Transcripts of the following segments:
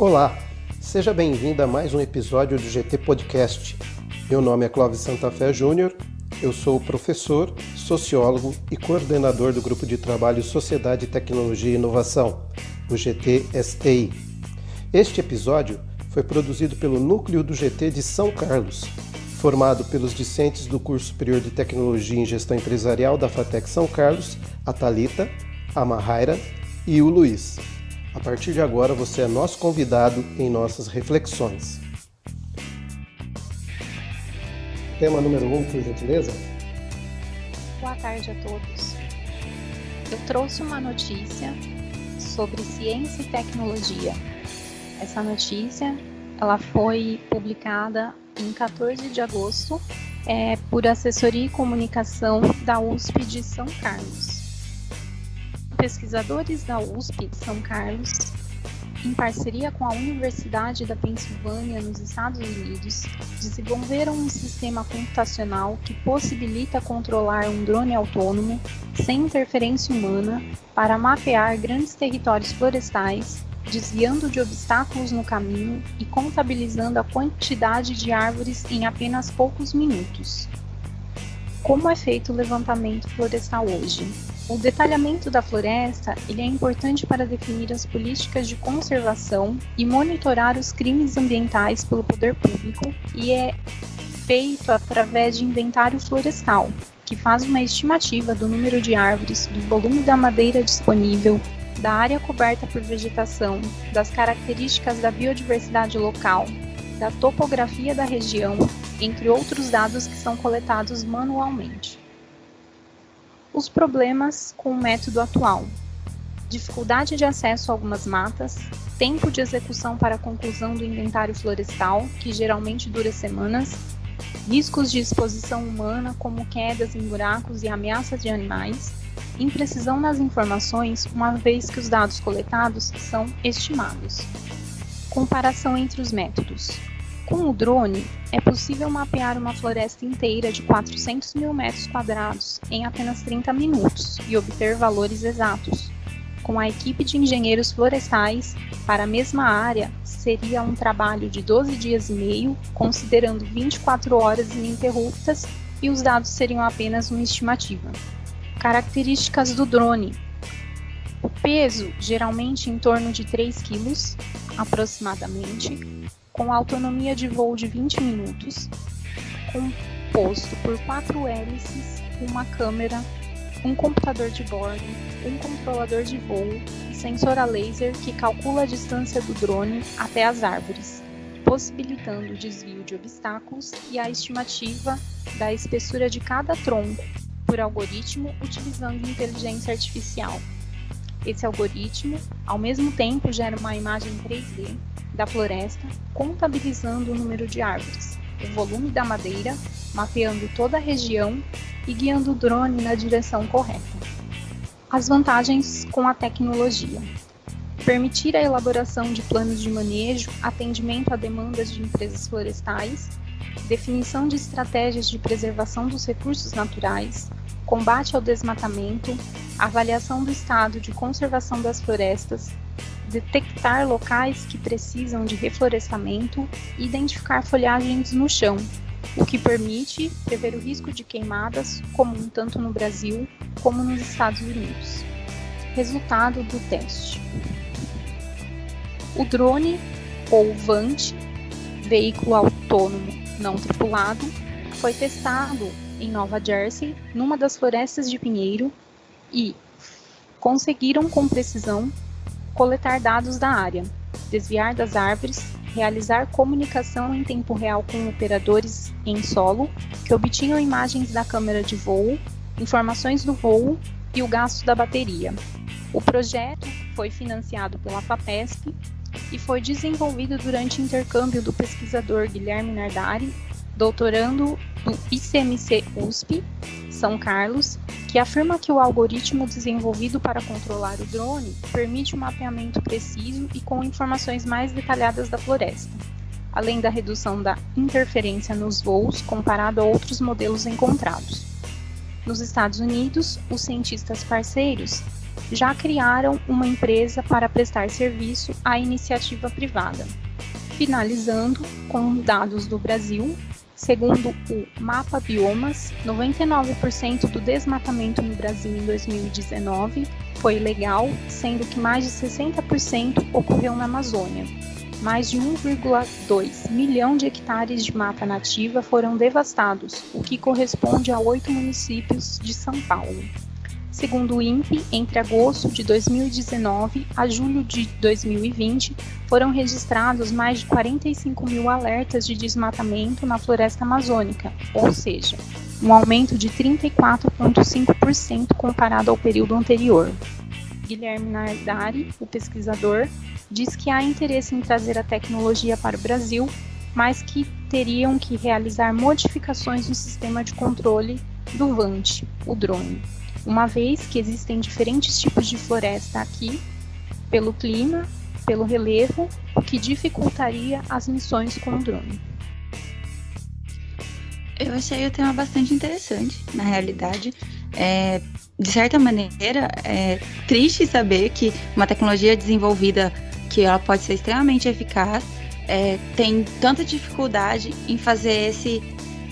Olá, seja bem-vindo a mais um episódio do GT Podcast. Meu nome é Clóvis Santafé Júnior, eu sou professor, sociólogo e coordenador do Grupo de Trabalho Sociedade, Tecnologia e Inovação, o GT-STI. Este episódio foi produzido pelo Núcleo do GT de São Carlos, formado pelos discentes do Curso Superior de Tecnologia em Gestão Empresarial da FATEC São Carlos, a Thalita, a Mahaira e o Luiz. A partir de agora, você é nosso convidado em nossas reflexões. Tema número 1, por gentileza? Boa tarde a todos. Eu trouxe uma notícia sobre ciência e tecnologia. Essa notícia ela foi publicada em 14 de agosto por Assessoria e Comunicação da USP de São Carlos. Pesquisadores da USP de São Carlos, em parceria com a Universidade da Pensilvânia, nos Estados Unidos, desenvolveram um sistema computacional que possibilita controlar um drone autônomo, sem interferência humana, para mapear grandes territórios florestais, desviando de obstáculos no caminho e contabilizando a quantidade de árvores em apenas poucos minutos. Como é feito o levantamento florestal hoje? O detalhamento da floresta é importante para definir as políticas de conservação e monitorar os crimes ambientais pelo poder público e é feito através de inventário florestal, que faz uma estimativa do número de árvores, do volume da madeira disponível, da área coberta por vegetação, das características da biodiversidade local, da topografia da região, entre outros dados que são coletados manualmente. Os problemas com o método atual: dificuldade de acesso a algumas matas, tempo de execução para a conclusão do inventário florestal, que geralmente dura semanas, riscos de exposição humana, como quedas em buracos e ameaças de animais, imprecisão nas informações, uma vez que os dados coletados são estimados. Comparação entre os métodos. Com o drone, é possível mapear uma floresta inteira de 400 mil metros quadrados em apenas 30 minutos e obter valores exatos. Com a equipe de engenheiros florestais, para a mesma área, seria um trabalho de 12 dias e meio, considerando 24 horas ininterruptas, e os dados seriam apenas uma estimativa. Características do drone. O peso, geralmente em torno de 3 kg, aproximadamente, com autonomia de voo de 20 minutos, composto por 4 hélices, uma câmera, um computador de bordo, um controlador de voo e sensor a laser que calcula a distância do drone até as árvores, possibilitando o desvio de obstáculos e a estimativa da espessura de cada tronco por algoritmo utilizando inteligência artificial. Esse algoritmo, ao mesmo tempo, gera uma imagem 3D da floresta, contabilizando o número de árvores, o volume da madeira, mapeando toda a região e guiando o drone na direção correta. As vantagens com a tecnologia: permitir a elaboração de planos de manejo, atendimento a demandas de empresas florestais, definição de estratégias de preservação dos recursos naturais, combate ao desmatamento, avaliação do estado de conservação das florestas, detectar locais que precisam de reflorestamento e identificar folhagens no chão, o que permite prever o risco de queimadas comum tanto no Brasil como nos Estados Unidos. Resultado do teste: o drone, ou VANT, veículo autônomo não tripulado, foi testado em Nova Jersey, numa das florestas de pinheiro, e conseguiram com precisão coletar dados da área, desviar das árvores, realizar comunicação em tempo real com operadores em solo, que obtinham imagens da câmera de voo, informações do voo e o gasto da bateria. O projeto foi financiado pela FAPESP e foi desenvolvido durante intercâmbio do pesquisador Guilherme Nardari, doutorando do ICMC USP, São Carlos, que afirma que o algoritmo desenvolvido para controlar o drone permite um mapeamento preciso e com informações mais detalhadas da floresta, além da redução da interferência nos voos comparado a outros modelos encontrados. Nos Estados Unidos, os cientistas parceiros já criaram uma empresa para prestar serviço à iniciativa privada. Finalizando com dados do Brasil, segundo o Mapa Biomas, 99% do desmatamento no Brasil em 2019 foi ilegal, sendo que mais de 60% ocorreu na Amazônia. Mais de 1,2 milhão de hectares de mata nativa foram devastados, o que corresponde a 8 municípios de São Paulo. Segundo o INPE, entre agosto de 2019 a julho de 2020, foram registrados mais de 45 mil alertas de desmatamento na floresta amazônica, ou seja, um aumento de 34,5% comparado ao período anterior. Guilherme Nardari, o pesquisador, diz que há interesse em trazer a tecnologia para o Brasil, mas que teriam que realizar modificações no sistema de controle do VANT, o drone, uma vez que existem diferentes tipos de floresta aqui, pelo clima, pelo relevo, o que dificultaria as missões com o drone. Eu achei o tema bastante interessante, na realidade. De certa maneira, é triste saber que uma tecnologia desenvolvida que ela pode ser extremamente eficaz tem tanta dificuldade em fazer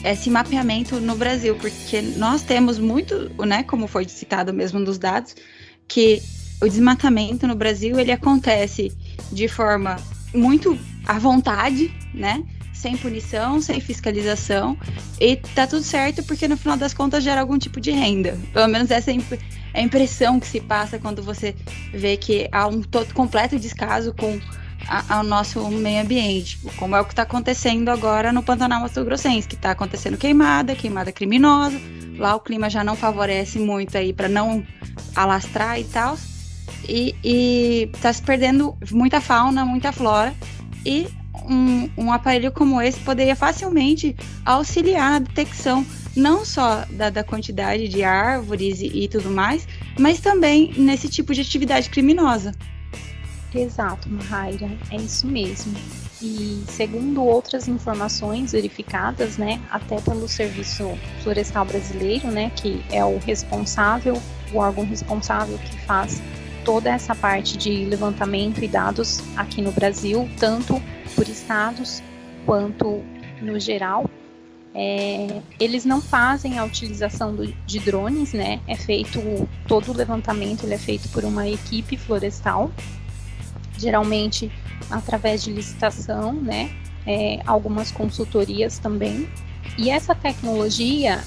esse mapeamento no Brasil, porque nós temos muito, né, como foi citado mesmo nos dados, que o desmatamento no Brasil ele acontece de forma muito à vontade, né? Sem punição, sem fiscalização, e tá tudo certo porque no final das contas gera algum tipo de renda. Pelo menos essa é a impressão que se passa quando você vê que há um completo descaso com ao nosso meio ambiente, como é o que está acontecendo agora no Pantanal Mato Grossense, que está acontecendo queimada criminosa, lá o clima já não favorece muito aí para não alastrar e tal, e está se perdendo muita fauna, muita flora, e um aparelho como esse poderia facilmente auxiliar na detecção não só da quantidade de árvores e tudo mais, mas também nesse tipo de atividade criminosa. Exato, Mahaira, é isso mesmo. E segundo outras informações verificadas, né, até pelo Serviço Florestal Brasileiro, né, que é o órgão responsável que faz toda essa parte de levantamento e dados aqui no Brasil, tanto por estados quanto no geral, eles não fazem a utilização de drones, né, todo o levantamento ele é feito por uma equipe florestal, geralmente através de licitação, né, algumas consultorias também. E essa tecnologia,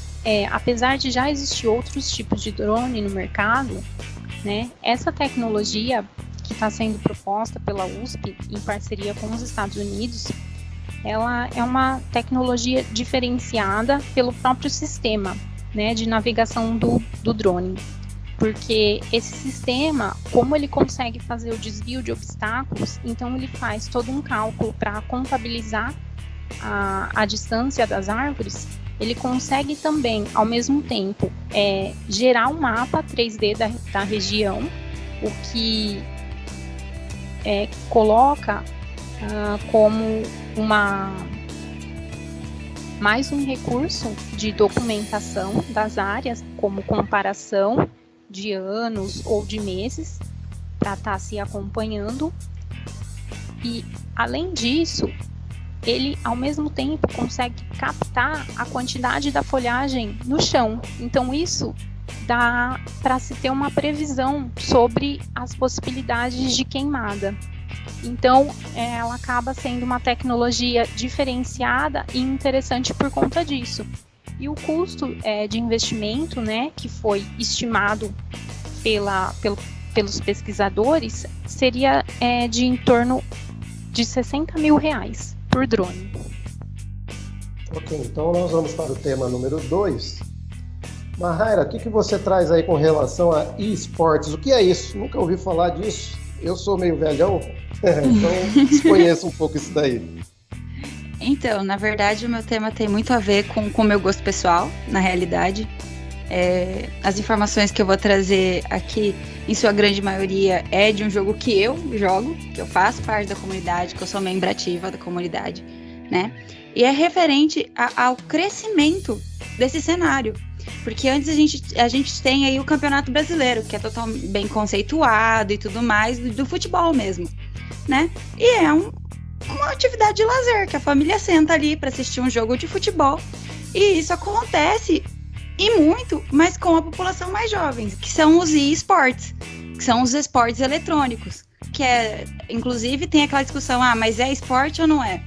apesar de já existir outros tipos de drone no mercado, né, essa tecnologia que está sendo proposta pela USP em parceria com os Estados Unidos, ela é uma tecnologia diferenciada pelo próprio sistema, né, de navegação do drone. Porque esse sistema, como ele consegue fazer o desvio de obstáculos, então ele faz todo um cálculo para contabilizar a distância das árvores, ele consegue também, ao mesmo tempo, gerar um mapa 3D da região, o que coloca como mais um recurso de documentação das áreas, como comparação de anos ou de meses, para estar se acompanhando. E, além disso, ele, ao mesmo tempo, consegue captar a quantidade da folhagem no chão. Então, isso dá para se ter uma previsão sobre as possibilidades de queimada. Então, ela acaba sendo uma tecnologia diferenciada e interessante por conta disso. E o custo de investimento, né, que foi estimado pelos pesquisadores, seria de em torno de R$60 mil por drone. Ok, então nós vamos para o tema número 2. Mahaira, o que você traz aí com relação a esportes? O que é isso? Nunca ouvi falar disso. Eu sou meio velhão, então desconheço um pouco isso daí. Então, na verdade, o meu tema tem muito a ver com o meu gosto pessoal, na realidade. As informações que eu vou trazer aqui, em sua grande maioria, é de um jogo que eu jogo, que eu faço parte da comunidade, que eu sou membro ativa da comunidade, né? E é referente ao crescimento desse cenário. Porque antes a gente tem aí o Campeonato Brasileiro, que é totalmente bem conceituado e tudo mais, do futebol mesmo, né? E é uma atividade de lazer, que a família senta ali para assistir um jogo de futebol. E isso acontece, e muito, mas com a população mais jovem, que são os e-sports, que são os esportes eletrônicos, que inclusive tem aquela discussão, mas é esporte ou não é?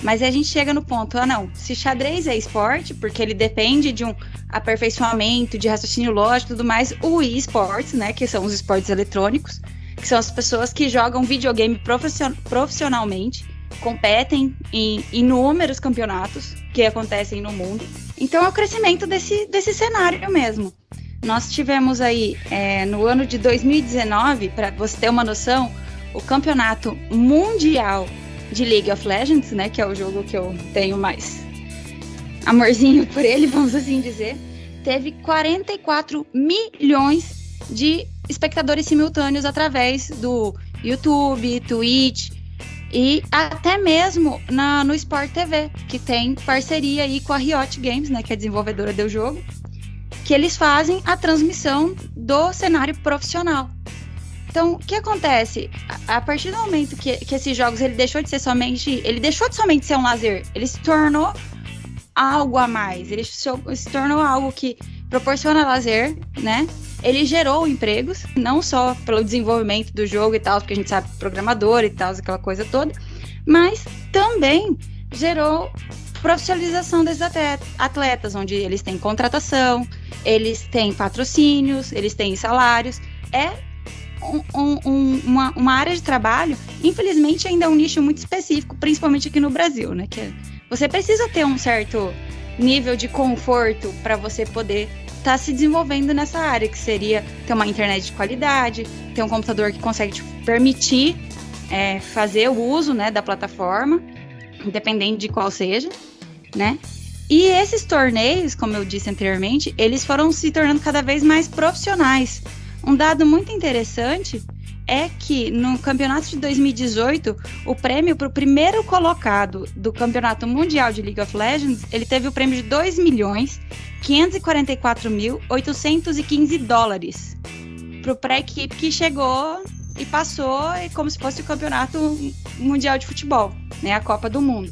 Mas aí a gente chega no ponto, não, se xadrez é esporte, porque ele depende de um aperfeiçoamento, de raciocínio lógico e tudo mais, o e-sports, né, que são os esportes eletrônicos, que são as pessoas que jogam videogame profissionalmente, competem em inúmeros campeonatos que acontecem no mundo. Então é o crescimento desse cenário mesmo. Nós tivemos aí, no ano de 2019, para você ter uma noção, o campeonato mundial de League of Legends, né, que é o jogo que eu tenho mais amorzinho por ele, vamos assim dizer, teve 44 milhões de espectadores simultâneos através do YouTube, Twitch e até mesmo no Sport TV, que tem parceria aí com a Riot Games, né, que é a desenvolvedora do jogo, que eles fazem a transmissão do cenário profissional. Então, o que acontece? A partir do momento que esses jogos ele deixou de somente ser um lazer, ele se tornou algo a mais, ele se tornou algo que proporciona lazer, né? Ele gerou empregos, não só pelo desenvolvimento do jogo e tal, porque a gente sabe programador e tal, aquela coisa toda, mas também gerou profissionalização desses atletas, onde eles têm contratação, eles têm patrocínios, eles têm salários. É uma área de trabalho, infelizmente ainda é um nicho muito específico, principalmente aqui no Brasil, né? Que você precisa ter um certo nível de conforto para você poder estar se desenvolvendo nessa área, que seria ter uma internet de qualidade, ter um computador que consegue te permitir fazer o uso, né, da plataforma, independente de qual seja, né? E esses torneios, como eu disse anteriormente, eles foram se tornando cada vez mais profissionais. Um dado muito interessante é que no campeonato de 2018, o prêmio para o primeiro colocado do Campeonato Mundial de League of Legends, ele teve o prêmio de $2.544.815 para o pré-equipe que chegou e passou como se fosse o Campeonato Mundial de Futebol, né, a Copa do Mundo.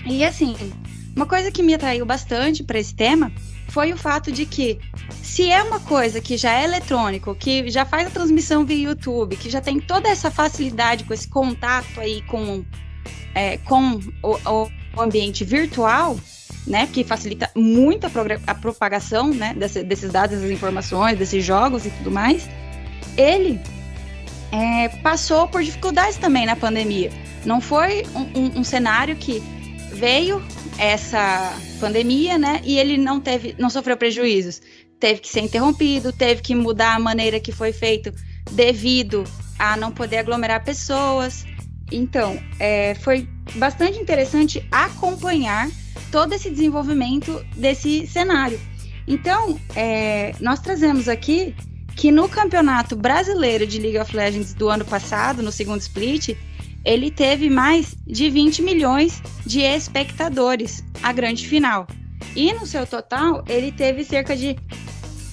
E assim, uma coisa que me atraiu bastante para esse tema foi o fato de que, se é uma coisa que já é eletrônico, que já faz a transmissão via YouTube, que já tem toda essa facilidade com esse contato aí com o ambiente virtual, né, que facilita muito a propagação, né, desses dados, dessas informações, desses jogos e tudo mais, ele passou por dificuldades também na pandemia. Não foi um cenário que veio essa pandemia, né, e ele não sofreu prejuízos. Teve que ser interrompido, teve que mudar a maneira que foi feito devido a não poder aglomerar pessoas. Então, foi bastante interessante acompanhar todo esse desenvolvimento desse cenário. Então, nós trazemos aqui que no Campeonato Brasileiro de League of Legends do ano passado, no segundo split, ele teve mais de 20 milhões de espectadores, a grande final. E no seu total, ele teve cerca de...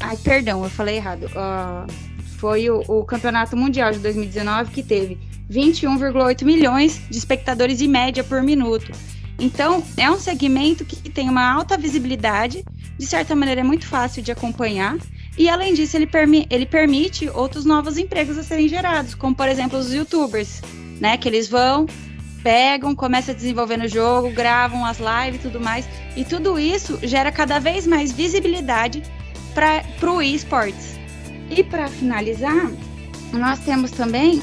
Ai, perdão, eu falei errado. Foi o Campeonato Mundial de 2019 que teve 21,8 milhões de espectadores em média por minuto. Então, é um segmento que tem uma alta visibilidade, de certa maneira é muito fácil de acompanhar, e além disso, ele permite outros novos empregos a serem gerados, como por exemplo os youtubers, né, que eles pegam, começam a desenvolver no jogo, gravam as lives e tudo mais, e tudo isso gera cada vez mais visibilidade para o eSports. E para finalizar, nós temos também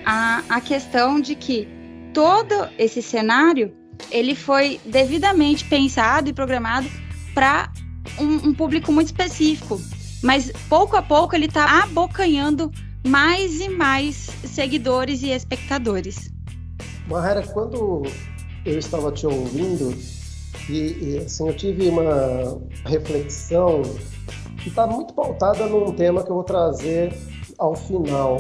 a questão de que todo esse cenário ele foi devidamente pensado e programado para um público muito específico, mas pouco a pouco ele está abocanhando mais e mais seguidores e espectadores. Mahara, quando eu estava te ouvindo, e assim, eu tive uma reflexão que está muito pautada num tema que eu vou trazer ao final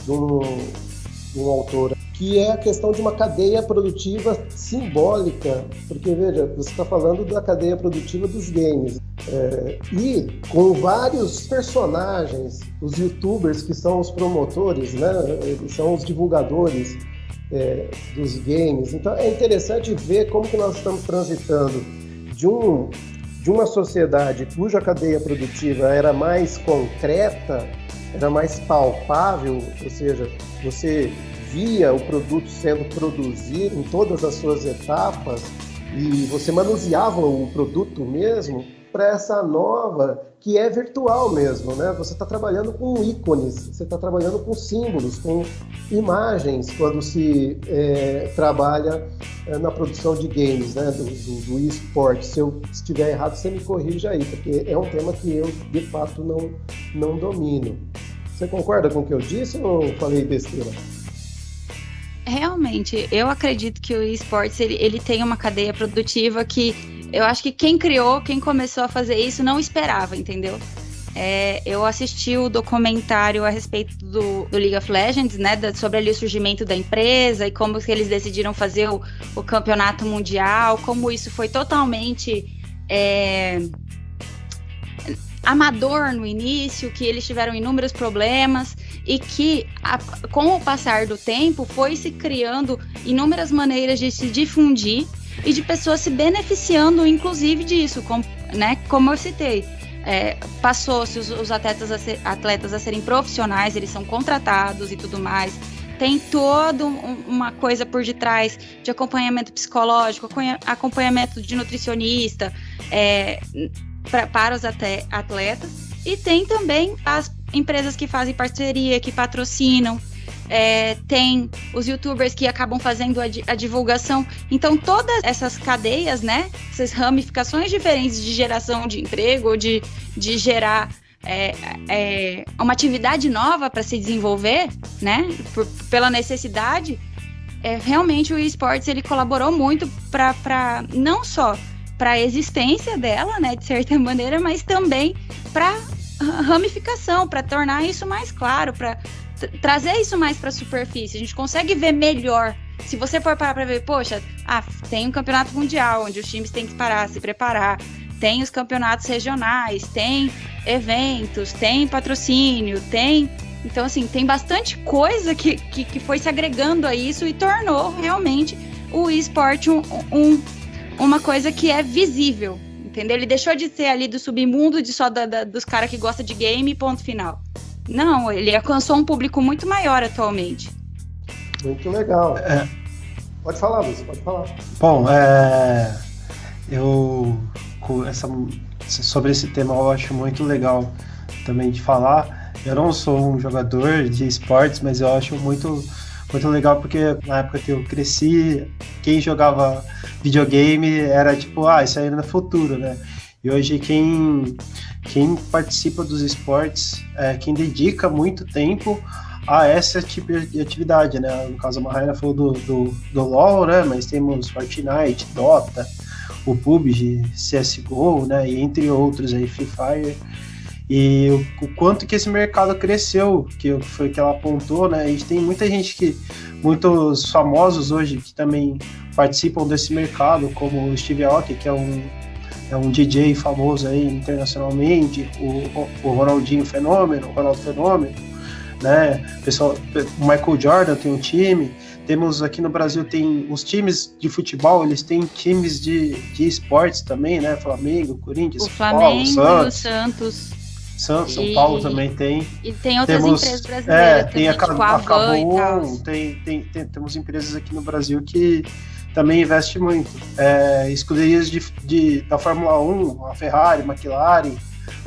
de um autor que é a questão de uma cadeia produtiva simbólica, porque, veja, você está falando da cadeia produtiva dos games, e com vários personagens, os youtubers que são os promotores, né, eles são os divulgadores dos games. Então é interessante ver como que nós estamos transitando de uma sociedade cuja cadeia produtiva era mais concreta, era mais palpável, ou seja, você via o produto sendo produzido em todas as suas etapas e você manuseava o produto mesmo, para essa nova que é virtual mesmo, né? Você está trabalhando com ícones, você está trabalhando com símbolos, com imagens quando se trabalha na produção de games, né? do eSport. Se eu estiver errado, você me corrija aí, porque é um tema que eu, de fato, não domino. Você concorda com o que eu disse ou falei besteira? Realmente, eu acredito que o eSports ele tem uma cadeia produtiva que eu acho que quem começou a fazer isso não esperava, entendeu? Eu assisti o documentário a respeito do League of Legends, né, sobre ali o surgimento da empresa e como que eles decidiram fazer o campeonato mundial, como isso foi totalmente amador no início, que eles tiveram inúmeros problemas e que com o passar do tempo foi se criando inúmeras maneiras de se difundir e de pessoas se beneficiando inclusive disso, como eu citei. Passou-se os atletas a serem profissionais, eles são contratados e tudo mais. Tem toda uma coisa por detrás de acompanhamento psicológico, acompanhamento de nutricionista para os atletas. E tem também as empresas que fazem parceria, que patrocinam. Tem os youtubers que acabam fazendo a divulgação. Então todas essas cadeias, né, essas ramificações diferentes de geração de emprego ou de gerar uma atividade nova para se desenvolver, né, pela necessidade, realmente o eSports ele colaborou muito para não só para a existência dela, né, de certa maneira, mas também para ramificação, para tornar isso mais claro, para trazer isso mais para a superfície. A gente consegue ver melhor. Se você for parar para ver, poxa, tem um campeonato mundial onde os times têm que parar, se preparar, tem os campeonatos regionais, tem eventos, tem patrocínio, então assim, tem bastante coisa que foi se agregando a isso e tornou realmente o eSport uma coisa que é visível, entendeu? Ele deixou de ser ali do submundo dos caras que gostam de game, ponto final. Não, ele alcançou um público muito maior atualmente. Muito legal. Pode falar, Luiz, pode falar. Bom, sobre esse tema eu acho muito legal também de falar. Eu não sou um jogador de esportes, mas eu acho muito, muito legal porque na época que eu cresci, quem jogava videogame era tipo, isso aí era no futuro, né? E hoje quem participa dos esportes, quem dedica muito tempo a esse tipo de atividade, né? No caso, a Marraina falou do LoL, né? Mas temos Fortnite, Dota, o PUBG, CSGO, né? E entre outros aí, Free Fire. E o quanto que esse mercado cresceu, que foi que ela apontou, né? A gente tem muita gente muitos famosos hoje que também participam desse mercado, como o Steve Aoki, que é um DJ famoso aí internacionalmente, o Ronaldinho Fenômeno, o Ronaldo Fenômeno, né? O Michael Jordan tem um time. Temos aqui no Brasil, tem os times de futebol, eles têm times de esportes também, né? Flamengo, Corinthians, o Flamengo, Paulo, Santos, São Paulo também tem. E tem outras empresas brasileiras tem também, tipo a Van e tal. Temos empresas aqui no Brasil que também investem muito. Escuderias da Fórmula 1, a Ferrari, McLaren,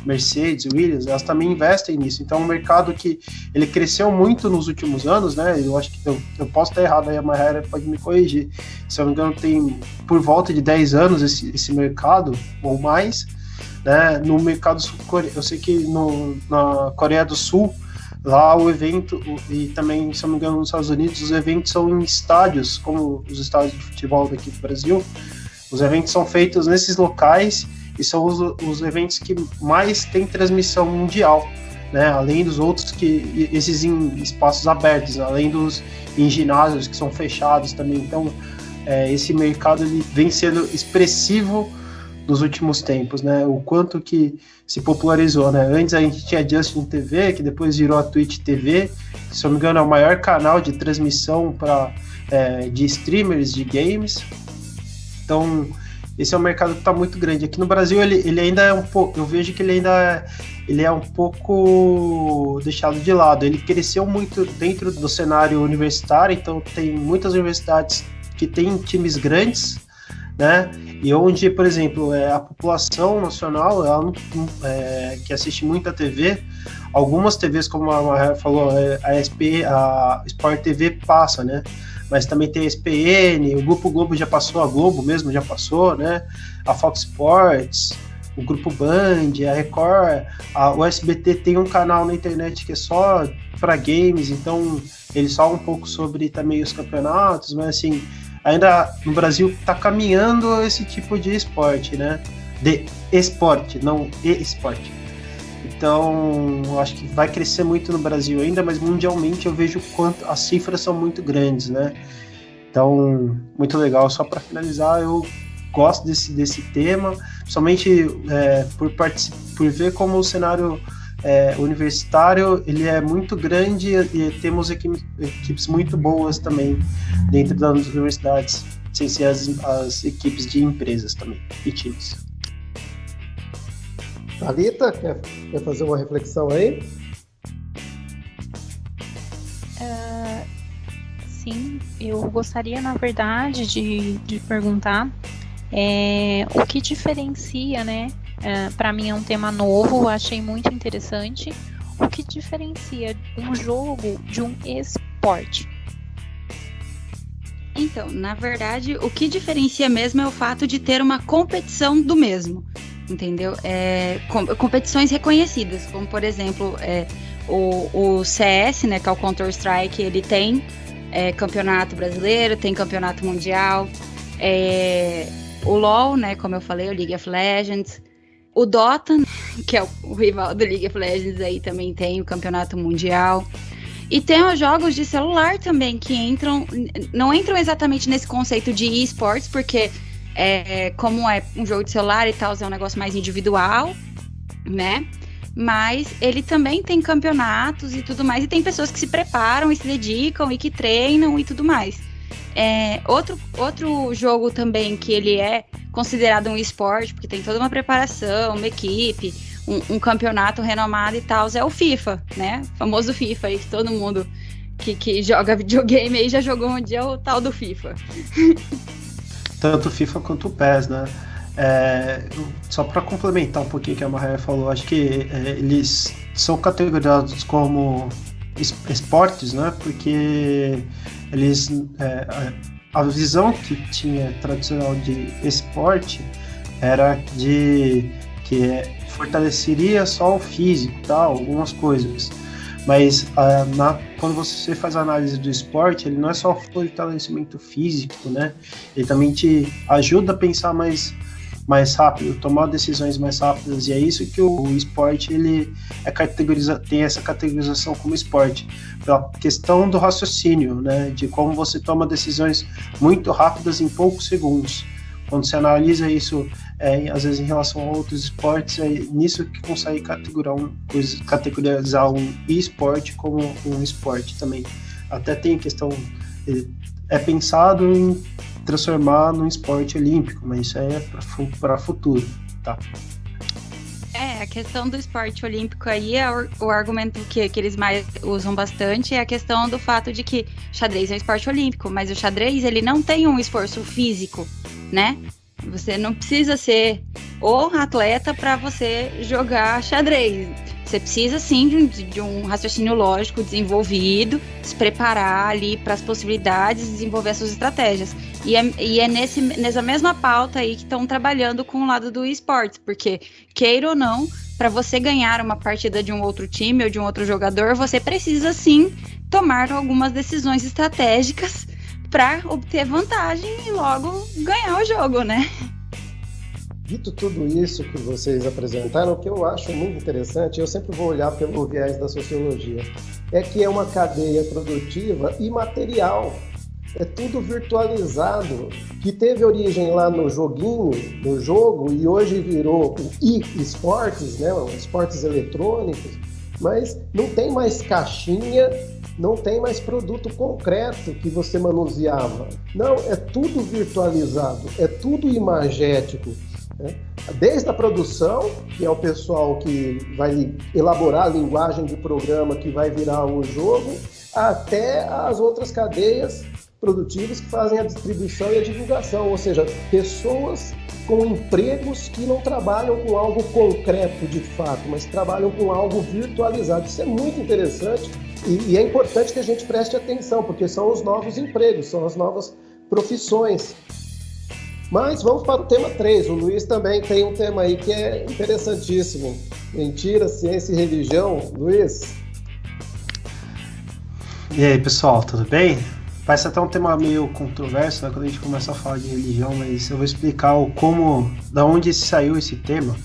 Mercedes, Williams, elas também investem nisso. Então é um mercado que ele cresceu muito nos últimos anos, né? Eu acho que eu posso estar errado aí, a Mayara pode me corrigir. Se eu não me engano, tem por volta de 10 anos esse mercado, ou mais, né? No mercado sul-coreano, eu sei que na Coreia do Sul, lá o evento, e também, se eu não me engano, nos Estados Unidos, os eventos são em estádios, como os estádios de futebol daqui do Brasil. Os eventos são feitos nesses locais e são os eventos que mais têm transmissão mundial. né? Além dos outros esses em espaços abertos, além dos em ginásios que são fechados também. Então, esse mercado ele vem sendo expressivo nos últimos tempos, né? O quanto que se popularizou, né? Antes a gente tinha Justin TV, que depois virou a Twitch TV, que, se eu não me engano, é o maior canal de transmissão de streamers de games. Então, esse é um mercado que está muito grande. Aqui no Brasil, ele ainda é um pouco... Eu vejo que ele é um pouco deixado de lado. Ele cresceu muito dentro do cenário universitário, então tem muitas universidades que têm times grandes, né? E onde, por exemplo, a população nacional que assiste muita TV, algumas TVs, como a Maria falou, a Sport TV passa, né? Mas também tem a ESPN, o Grupo Globo já passou, a Globo mesmo já passou, né? A Fox Sports, o Grupo Band, a Record, o SBT tem um canal na internet que é só para games, então eles falam um pouco sobre também os campeonatos, mas assim, ainda no Brasil está caminhando esse tipo de esporte, né? De esporte, não e-esporte. Então, acho que vai crescer muito no Brasil ainda, mas mundialmente eu vejo quanto as cifras são muito grandes, né? Então, muito legal. Só para finalizar, eu gosto desse tema, somente por ver como o cenário universitário ele é muito grande e temos equipes muito boas também dentro das universidades, sem ser as equipes de empresas também e times. Thalita, quer fazer uma reflexão aí? Sim, eu gostaria, na verdade, de perguntar o que diferencia, né? Para mim é um tema novo, achei muito interessante. O que diferencia um jogo de um esporte? Então, na verdade, o que diferencia mesmo é o fato de ter uma competição do mesmo, entendeu? Competições reconhecidas, como por exemplo o CS, né, que é o Counter-Strike, ele tem campeonato brasileiro, tem campeonato mundial, o LoL, né, como eu falei, o League of Legends, o Dota, que é o rival do League of Legends, aí também tem o campeonato mundial. E tem os jogos de celular também, que não entram exatamente nesse conceito de esportes, porque como é um jogo de celular e tal, é um negócio mais individual, né? Mas ele também tem campeonatos e tudo mais, e tem pessoas que se preparam e se dedicam e que treinam e tudo mais. Outro jogo também que ele é considerado um esporte, porque tem toda uma preparação, uma equipe, um campeonato renomado e tal, é o FIFA, né? O famoso FIFA aí, que todo mundo que joga videogame aí já jogou um dia, o tal do FIFA. Tanto o FIFA quanto o PES, né? Só para complementar um pouquinho o que a Maria falou, acho que eles são categorizados como esportes, né? Porque eles a visão que tinha tradicional de esporte era que fortaleceria só o físico, tal, algumas coisas. Mas quando você faz a análise do esporte, ele não é só fortalecimento físico, né? Ele também te ajuda a pensar mais rápido, tomar decisões mais rápidas, e é isso que o esporte ele tem essa categorização como esporte, pela questão do raciocínio, né? De como você toma decisões muito rápidas em poucos segundos. Quando você analisa isso, às vezes em relação a outros esportes, é nisso que consegue categorizar um esporte como um esporte também. Até tem questão, é pensado em transformar num esporte olímpico, mas isso aí é para futuro, tá? A questão do esporte olímpico aí é o argumento que eles mais usam bastante, é a questão do fato de que xadrez é um esporte olímpico, mas o xadrez ele não tem um esforço físico, né? Você não precisa ser o atleta para você jogar xadrez. Você precisa sim de um raciocínio lógico desenvolvido, se preparar ali para as possibilidades, desenvolver as suas estratégias. E é nessa mesma pauta aí que estão trabalhando com o lado do esportes, porque, queira ou não, para você ganhar uma partida de um outro time ou de um outro jogador, você precisa sim tomar algumas decisões estratégicas para obter vantagem e logo ganhar o jogo, né? Dito tudo isso que vocês apresentaram, o que eu acho muito interessante, eu sempre vou olhar pelo viés da sociologia, é que é uma cadeia produtiva imaterial. É tudo virtualizado, que teve origem lá no joguinho, no jogo, e hoje virou o e-esportes, né? Esportes eletrônicos, mas não tem mais caixinha, não tem mais produto concreto que você manuseava. Não, é tudo virtualizado, é tudo imagético. Né? Desde a produção, que é o pessoal que vai elaborar a linguagem de programa que vai virar o jogo, até as outras cadeias produtivos que fazem a distribuição e a divulgação, ou seja, pessoas com empregos que não trabalham com algo concreto de fato, mas trabalham com algo virtualizado. Isso é muito interessante e é importante que a gente preste atenção, porque são os novos empregos, são as novas profissões. Mas vamos para o tema 3. O Luiz também tem um tema aí que é interessantíssimo. Mentira, ciência e religião. Luiz? E aí, pessoal, tudo bem? Parece até um tema meio controverso, né, quando a gente começa a falar de religião, mas eu vou explicar da onde saiu esse tema,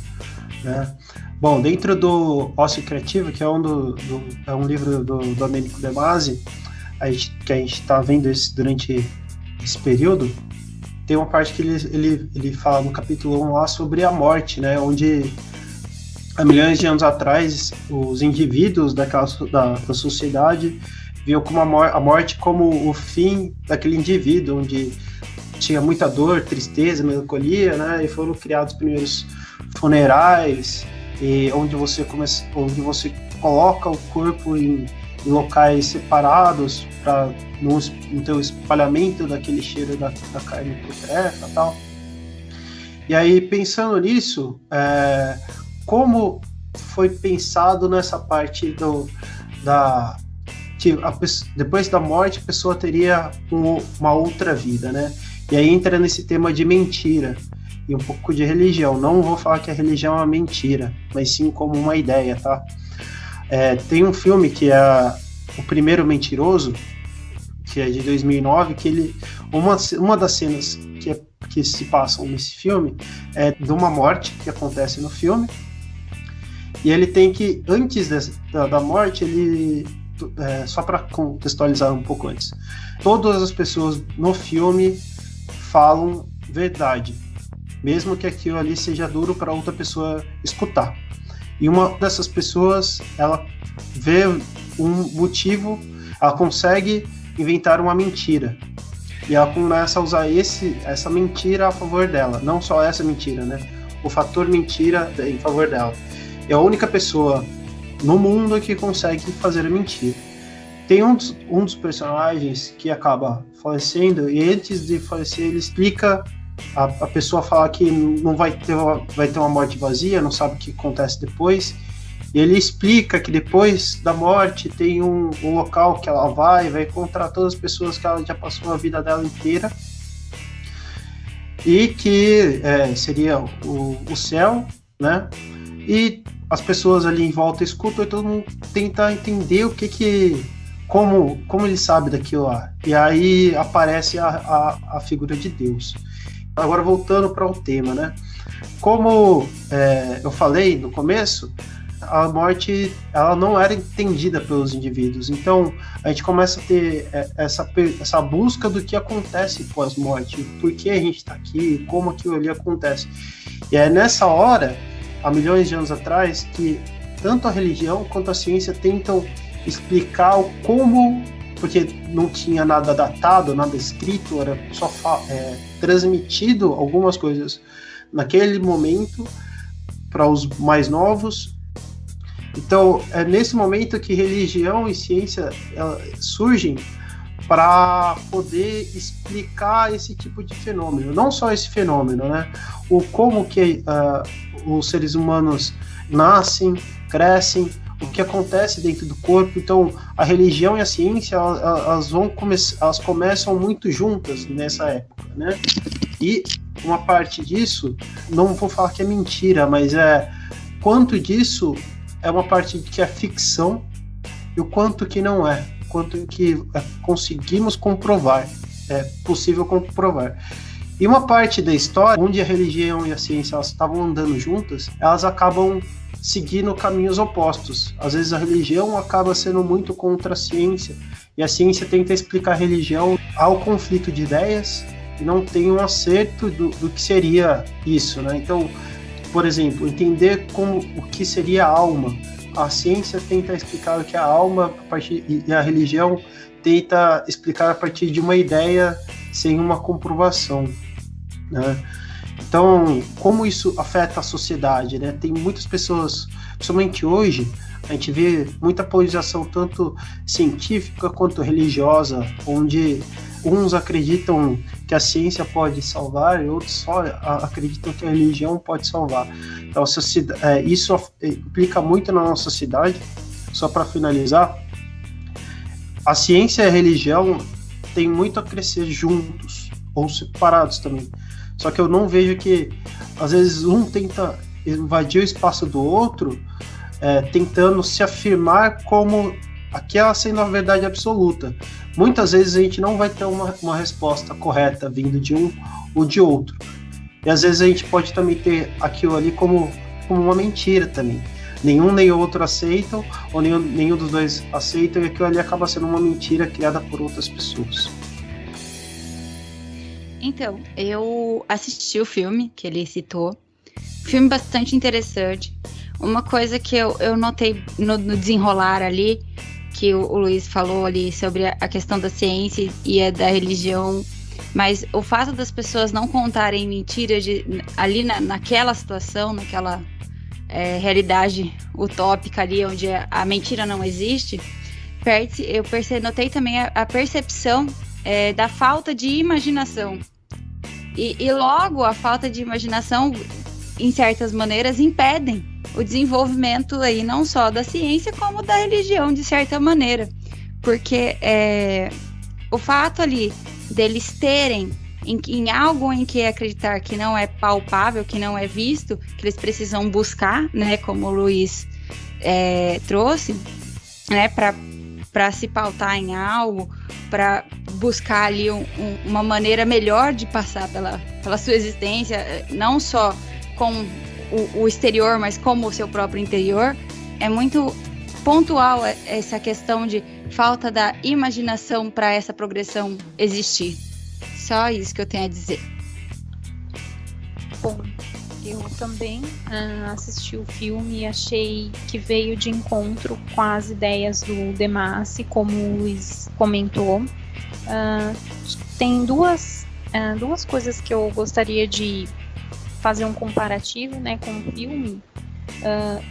né? Bom, dentro do Ócio Criativo, que é um livro do Domenico De Masi, que a gente está vendo durante esse período, tem uma parte que ele fala no capítulo 1 lá sobre a morte, né? Onde há milhões de anos atrás os indivíduos da sociedade viam como a morte como o fim daquele indivíduo, onde tinha muita dor, tristeza, melancolia, né? E foram criados os primeiros funerais, e onde você coloca o corpo em locais separados para não ter o espalhamento daquele cheiro da carne putrefada e tal. E aí, pensando nisso, como foi pensado nessa parte que depois da morte a pessoa teria uma outra vida, né? E aí entra nesse tema de mentira e um pouco de religião. Não vou falar que a religião é uma mentira, mas sim como uma ideia, tá? Tem um filme que é O Primeiro Mentiroso, que é de 2009, que uma das cenas que se passam nesse filme é de uma morte que acontece no filme, e ele tem que, antes da morte, só para contextualizar um pouco antes, todas as pessoas no filme falam verdade, mesmo que aquilo ali seja duro para outra pessoa escutar. E uma dessas pessoas, ela vê um motivo, ela consegue inventar uma mentira, e ela começa a usar essa mentira a favor dela, não só essa mentira, né? O fator mentira em favor dela. É a única pessoa no mundo que consegue fazer a mentira. Tem um dos personagens que acaba falecendo, e antes de falecer ele explica, a pessoa fala que não vai ter uma morte vazia, não sabe o que acontece depois, e ele explica que depois da morte tem um local que ela vai encontrar todas as pessoas que ela já passou a vida dela inteira, e que seria o céu, né? E as pessoas ali em volta escutam e todo mundo tenta entender como ele sabe daquilo lá. E aí aparece a figura de Deus. Agora voltando para o tema, né? Como eu falei no começo, a morte ela não era entendida pelos indivíduos. Então a gente começa a ter essa busca do que acontece pós-morte, por que a gente está aqui, como aquilo ali acontece. E é nessa hora, há milhões de anos atrás, que tanto a religião quanto a ciência tentam explicar como, porque não tinha nada datado, nada escrito, era só transmitido algumas coisas naquele momento para os mais novos. Então é nesse momento que religião e ciência surgem para poder explicar esse tipo de fenômeno, não só esse fenômeno, né? O como que os seres humanos nascem, crescem, o que acontece dentro do corpo. Então a religião e a ciência elas começam muito juntas nessa época, né? E uma parte disso, não vou falar que é mentira, mas quanto disso é uma parte que é ficção e o quanto que não é, quanto que conseguimos comprovar, é possível comprovar. E uma parte da história, onde a religião e a ciência elas estavam andando juntas, elas acabam seguindo caminhos opostos. Às vezes a religião acaba sendo muito contra a ciência, e a ciência tenta explicar a religião ao conflito de ideias, e não tem um acerto do que seria isso, né? Então, por exemplo, entender o que seria a alma. A ciência tenta explicar o que é a alma, e a religião tenta explicar a partir de uma ideia sem uma comprovação, né? Então, como isso afeta a sociedade, né? Tem muitas pessoas, principalmente hoje, a gente vê muita polarização tanto científica quanto religiosa, onde uns acreditam que a ciência pode salvar e outros só acreditam que a religião pode salvar. Então, isso implica muito na nossa sociedade. Só para finalizar, a ciência e a religião têm muito a crescer juntos, ou separados também. Só que eu não vejo que, às vezes, um tenta invadir o espaço do outro, tentando se afirmar como aquela sendo a verdade absoluta. Muitas vezes a gente não vai ter uma resposta correta vindo de um ou de outro. E às vezes a gente pode também ter aquilo ali como uma mentira também. Nenhum nem outro aceitam, ou nenhum dos dois aceitam, e aquilo ali acaba sendo uma mentira criada por outras pessoas. Então, eu assisti o filme que ele citou. Filme bastante interessante. Uma coisa que eu notei no desenrolar ali, que o Luiz falou ali sobre a questão da ciência e a da religião, mas o fato das pessoas não contarem mentiras ali naquela situação, naquela realidade utópica ali, onde a mentira não existe, eu notei também a percepção da falta de imaginação. E logo a falta de imaginação, em certas maneiras, impedem o desenvolvimento aí não só da ciência, como da religião, de certa maneira. Porque o fato ali deles terem em algo em que acreditar que não é palpável, que não é visto, que eles precisam buscar, né, como o Luiz trouxe, né, para se pautar em algo, para buscar ali uma maneira melhor de passar pela sua existência, não só com o exterior, mas como o seu próprio interior. É muito pontual essa questão de falta da imaginação para essa progressão existir. Só isso que eu tenho a dizer. Bom, eu também assisti o filme e achei que veio de encontro com as ideias do Demassi, como o Luiz comentou. Tem duas coisas que eu gostaria de fazer um comparativo, né, com o filme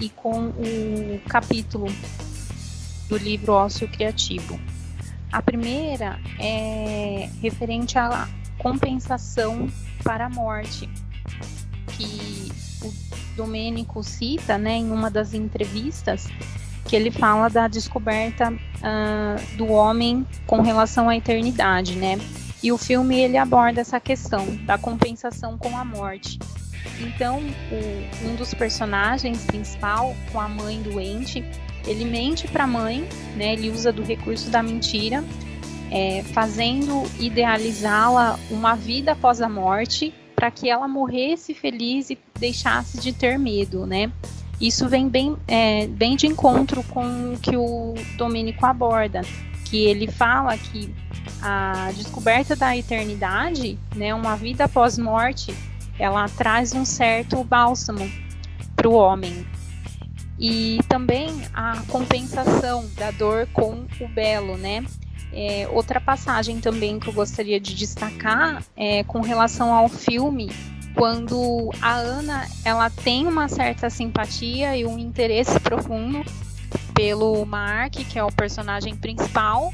e com o capítulo do livro Ócio Criativo. A primeira é referente à compensação para a morte, que o Domênico cita, né, em uma das entrevistas, que ele fala da descoberta do homem com relação à eternidade, né? E o filme ele aborda essa questão da compensação com a morte. Então, um dos personagens principal, com a mãe doente, ele mente para a mãe, né? Ele usa do recurso da mentira, fazendo idealizá-la uma vida após a morte, para que ela morresse feliz e deixasse de ter medo, né? Isso vem bem de encontro com o que o Domênico aborda, que ele fala que a descoberta da eternidade, né, uma vida após morte, ela traz um certo bálsamo para o homem. E também a compensação da dor com o belo, né? Outra passagem também que eu gostaria de destacar é com relação ao filme, quando a Ana ela tem uma certa simpatia e um interesse profundo pelo Mark, que é o personagem principal,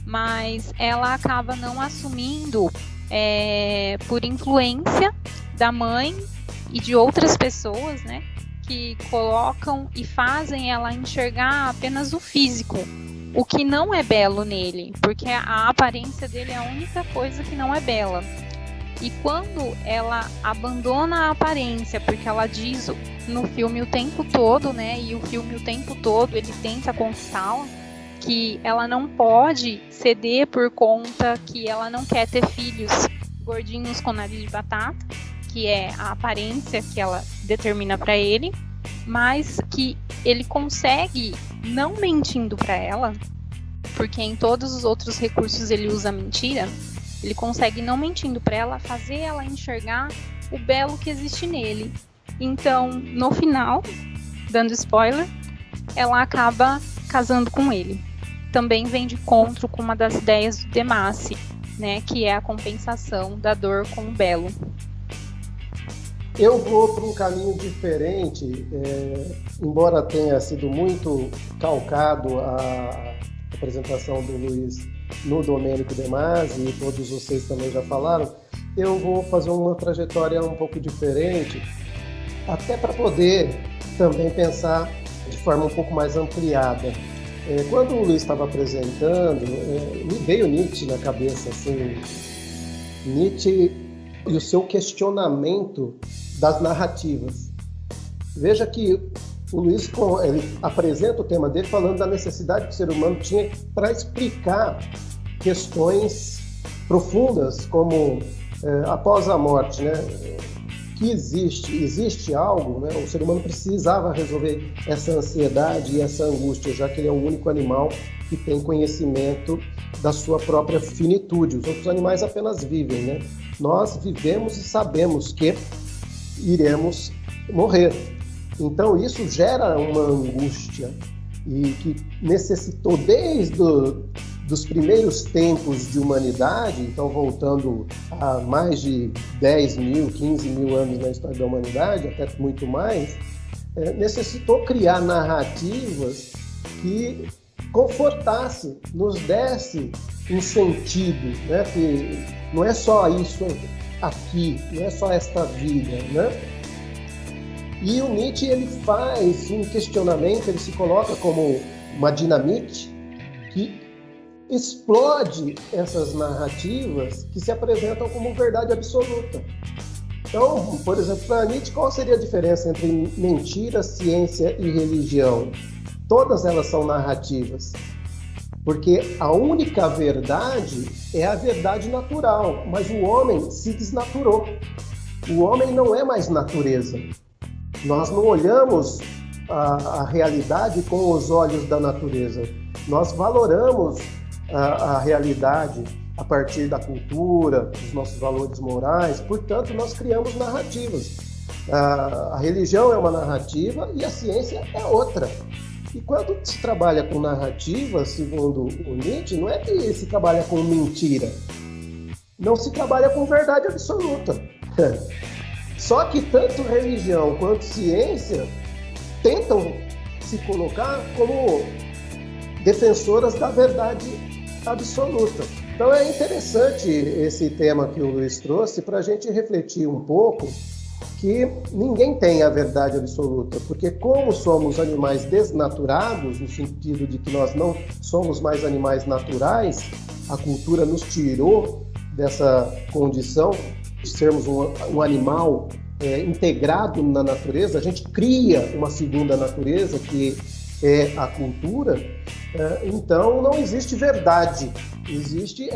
mas ela acaba não assumindo por influência da mãe e de outras pessoas, né, que colocam e fazem ela enxergar apenas o físico, o que não é belo nele, porque a aparência dele é a única coisa que não é bela. E quando ela abandona a aparência, porque ela diz no filme o tempo todo, né, e o filme o tempo todo ele tenta conquistá-la, que ela não pode ceder por conta que ela não quer ter filhos. gordinhos com nariz de batata, que é a aparência que ela determina para ele, mas que ele consegue, não mentindo para ela, porque em todos os outros recursos ele usa mentira, ele consegue, não mentindo para ela, fazer ela enxergar o belo que existe nele. Então, no final, dando spoiler, ela acaba casando com ele. Também vem de encontro com uma das ideias do Demacy, né, que é a compensação da dor com o belo. Eu vou para um caminho diferente, embora tenha sido muito calcado a apresentação do Luiz no Domênico Demacy, e todos vocês também já falaram. Eu vou fazer uma trajetória um pouco diferente, até para poder também pensar de forma um pouco mais ampliada. Quando o Luiz estava apresentando, me veio Nietzsche na cabeça, assim, Nietzsche e o seu questionamento das narrativas. Veja que o Luiz ele apresenta o tema dele falando da necessidade que o ser humano tinha para explicar questões profundas, como após a morte, né? Que existe algo, né? O ser humano precisava resolver essa ansiedade e essa angústia, já que ele é o único animal que tem conhecimento da sua própria finitude. Os outros animais apenas vivem, né? Nós vivemos e sabemos que iremos morrer. Então isso gera uma angústia e que necessitou desde dos primeiros tempos de humanidade, então voltando a mais de 10 mil, 15 mil anos na história da humanidade, até muito mais, necessitou criar narrativas que confortasse, nos desse um sentido, né? Que não é só isso aqui, não é só esta vida, né? E o Nietzsche, ele faz um questionamento, ele se coloca como uma dinamite que explode essas narrativas que se apresentam como verdade absoluta. Então, por exemplo, para Nietzsche, qual seria a diferença entre mentira, ciência e religião? Todas elas são narrativas, porque a única verdade é a verdade natural, mas o homem se desnaturou. O homem não é mais natureza. Nós não olhamos a realidade com os olhos da natureza. Nós valoramos a realidade a partir da cultura, dos nossos valores morais, portanto, nós criamos narrativas. A religião é uma narrativa e a ciência é outra. E quando se trabalha com narrativa, segundo o Nietzsche, não é que se trabalha com mentira, não se trabalha com verdade absoluta. Só que tanto religião quanto ciência tentam se colocar como defensoras da verdade absoluta. Então é interessante esse tema que o Luiz trouxe para a gente refletir um pouco que ninguém tem a verdade absoluta, porque como somos animais desnaturados, no sentido de que nós não somos mais animais naturais, a cultura nos tirou dessa condição de sermos um animal integrado na natureza, a gente cria uma segunda natureza que é a cultura. Então não existe verdade, existe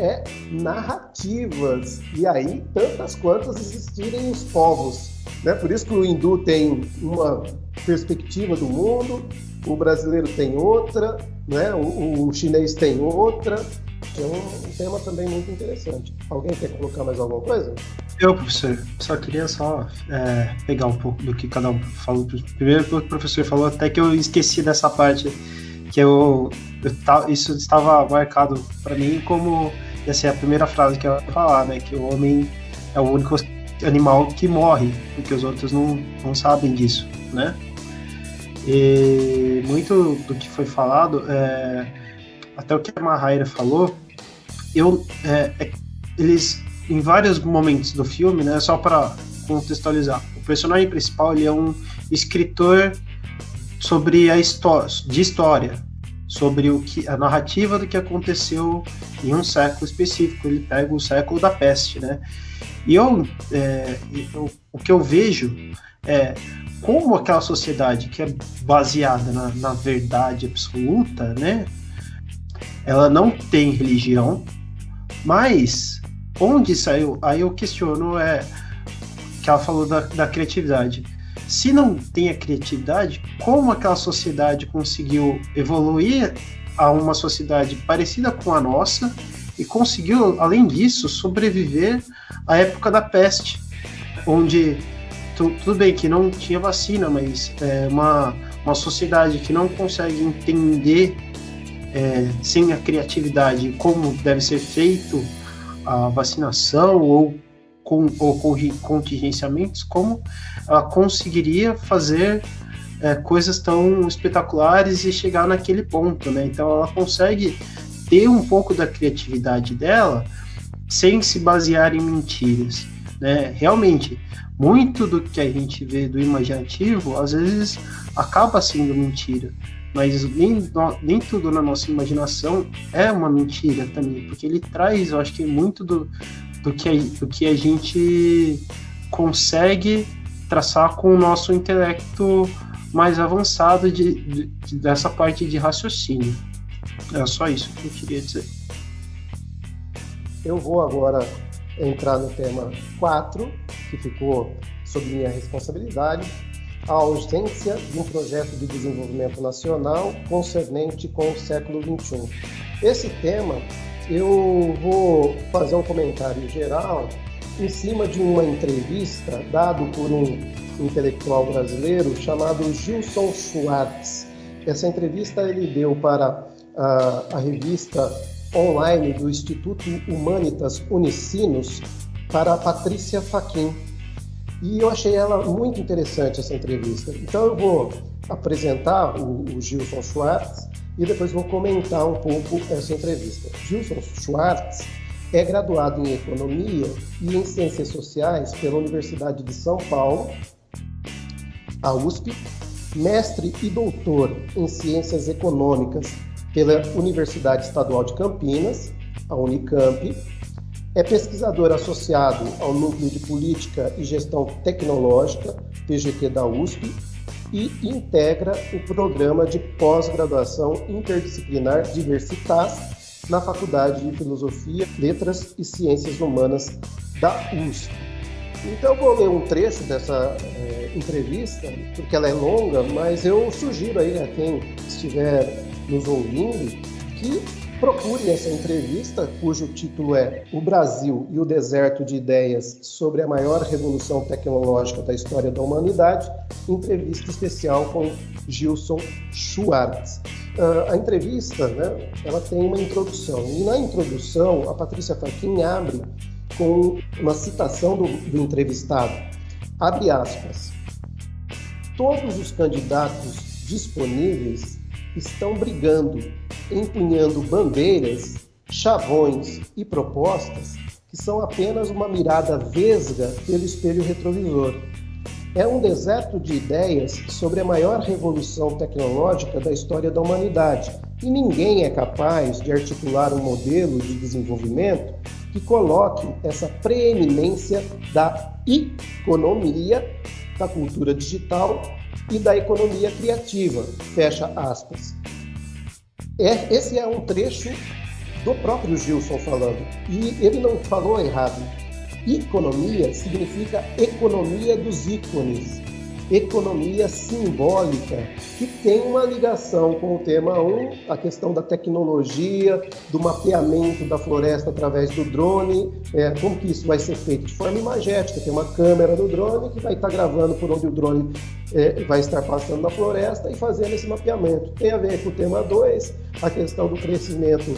narrativas, e aí tantas quantas existirem os povos, né? Por isso que o hindu tem uma perspectiva do mundo, o brasileiro tem outra, né? O chinês tem outra. É um tema também muito interessante. Alguém quer colocar mais alguma coisa? Eu, professor, só queria pegar um pouco do que cada um falou. Primeiro que o professor falou, até que eu esqueci dessa parte, que isso estava marcado para mim como ia ser a primeira frase que eu ia falar, né? Que o homem é o único animal que morre, porque os outros não sabem disso, né? E muito do que foi falado, até o que a Mahaira falou, eles, em vários momentos do filme, né, só para contextualizar, o personagem principal, ele é um escritor sobre de história, sobre a narrativa do que aconteceu em um século específico. Ele pega o século da peste, né? E o que eu vejo é como aquela sociedade que é baseada na verdade absoluta, né? Ela não tem religião, mas onde saiu? Aí eu questiono, que ela falou da criatividade. Se não tem a criatividade, como aquela sociedade conseguiu evoluir a uma sociedade parecida com a nossa e conseguiu, além disso, sobreviver à época da peste, onde tudo bem que não tinha vacina, mas uma sociedade que não consegue entender sem a criatividade como deve ser feito a vacinação ou contingenciamentos, como ela conseguiria fazer coisas tão espetaculares e chegar naquele ponto, né? Então ela consegue ter um pouco da criatividade dela sem se basear em mentiras, né? Realmente, muito do que a gente vê do imaginativo, às vezes, acaba sendo mentira, mas nem tudo na nossa imaginação é uma mentira também, porque ele traz, eu acho que muito do que a gente consegue traçar com o nosso intelecto mais avançado dessa parte de raciocínio. É só isso que eu queria dizer. Eu vou agora entrar no tema 4, que ficou sob minha responsabilidade, a ausência de um projeto de desenvolvimento nacional concernente com o século XXI. Esse tema, eu vou fazer um comentário geral em cima de uma entrevista dada por um intelectual brasileiro chamado Gilson Schwartz. Essa entrevista ele deu para a revista online do Instituto Humanitas Unicinos para a Patrícia Fachin. E eu achei ela muito interessante, essa entrevista. Então eu vou apresentar o Gilson Schwartz e depois vou comentar um pouco essa entrevista. Gilson Schwartz é graduado em Economia e em Ciências Sociais pela Universidade de São Paulo, a USP, mestre e doutor em Ciências Econômicas pela Universidade Estadual de Campinas, a Unicamp, é pesquisador associado ao Núcleo de Política e Gestão Tecnológica, PGT da USP, e integra o programa de pós-graduação interdisciplinar Diversitas na Faculdade de Filosofia, Letras e Ciências Humanas da USP. Então eu vou ler um trecho dessa entrevista, porque ela é longa, mas eu sugiro aí a quem estiver nos ouvindo que procure essa entrevista, cujo título é O Brasil e o Deserto de Ideias sobre a maior revolução tecnológica da história da humanidade, entrevista especial com Gilson Schwartz. A entrevista, né, ela tem uma introdução, e na introdução a Patrícia Fachin abre com uma citação do entrevistado, abre aspas, todos os candidatos disponíveis estão brigando, empunhando bandeiras, chavões e propostas que são apenas uma mirada vesga pelo espelho retrovisor. É um deserto de ideias sobre a maior revolução tecnológica da história da humanidade e ninguém é capaz de articular um modelo de desenvolvimento que coloque essa preeminência da economia, da cultura digital e da economia criativa, fecha aspas. Esse é um trecho do próprio Gilson falando, e ele não falou errado. Economia significa economia dos ícones, economia simbólica, que tem uma ligação com o tema 1, a questão da tecnologia, do mapeamento da floresta através do drone, como que isso vai ser feito de forma imagética, tem uma câmera do drone que vai estar gravando por onde o drone vai estar passando na floresta e fazendo esse mapeamento. Tem a ver com o tema 2, a questão do crescimento